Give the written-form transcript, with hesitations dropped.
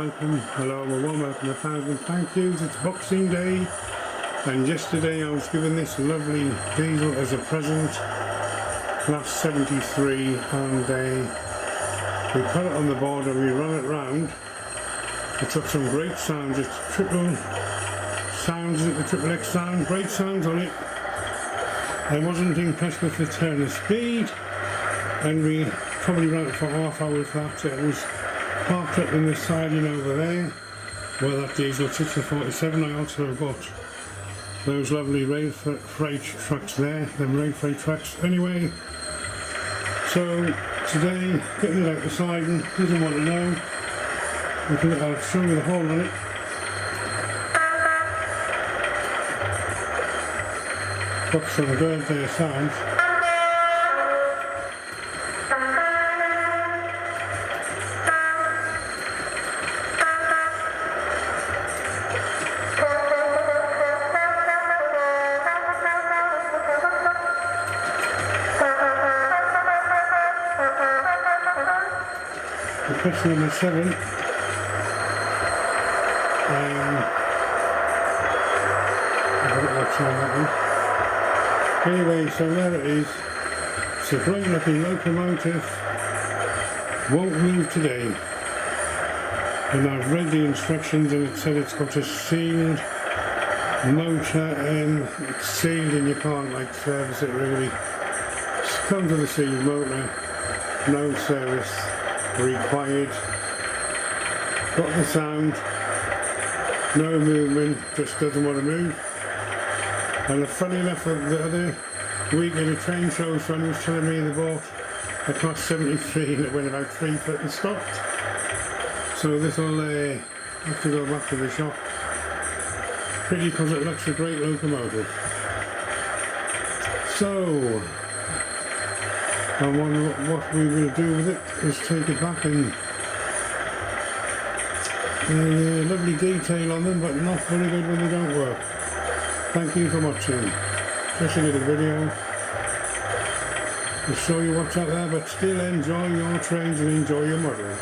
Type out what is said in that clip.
welcome. Hello, a warm welcome, 1,000 thank yous. It's Boxing Day, and yesterday I was given this lovely diesel as a present, Class 73, and we put it on the board and we run it round. It took some great sounds. It's triple sounds, the triple X sound, great sounds on it. I wasn't impressed with the turn of speed, and we probably ran it for half hour with that. It was parked up in the siding over there where that diesel sits, the 47. I also bought those lovely rail freight trucks there, them rail freight trucks. Anyway, so today, getting it out the siding, doesn't want to know. I'll show you the hole on it. Got some good there sounds. Question number 7. I've got what's on that one. Anyway, so there it is. It's a great looking locomotive. Won't move today. And I've read the instructions and it said it's got a sealed motor and it's sealed and you can't like service it really. It comes with a sealed motor, no service required. Got the sound, no movement, just doesn't want to move. And funny enough, the other week in a train show, someone was telling me they bought a Class 73 and it went about 3 foot and stopped. So this will have to go back to the shop. Pretty, because it looks a great locomotive. So, and what we will do with it is take it back and lovely detail on them, but not very good when they don't work. Thank you for watching. Just a little video to show you what's out there, but still enjoy your trains and enjoy your models.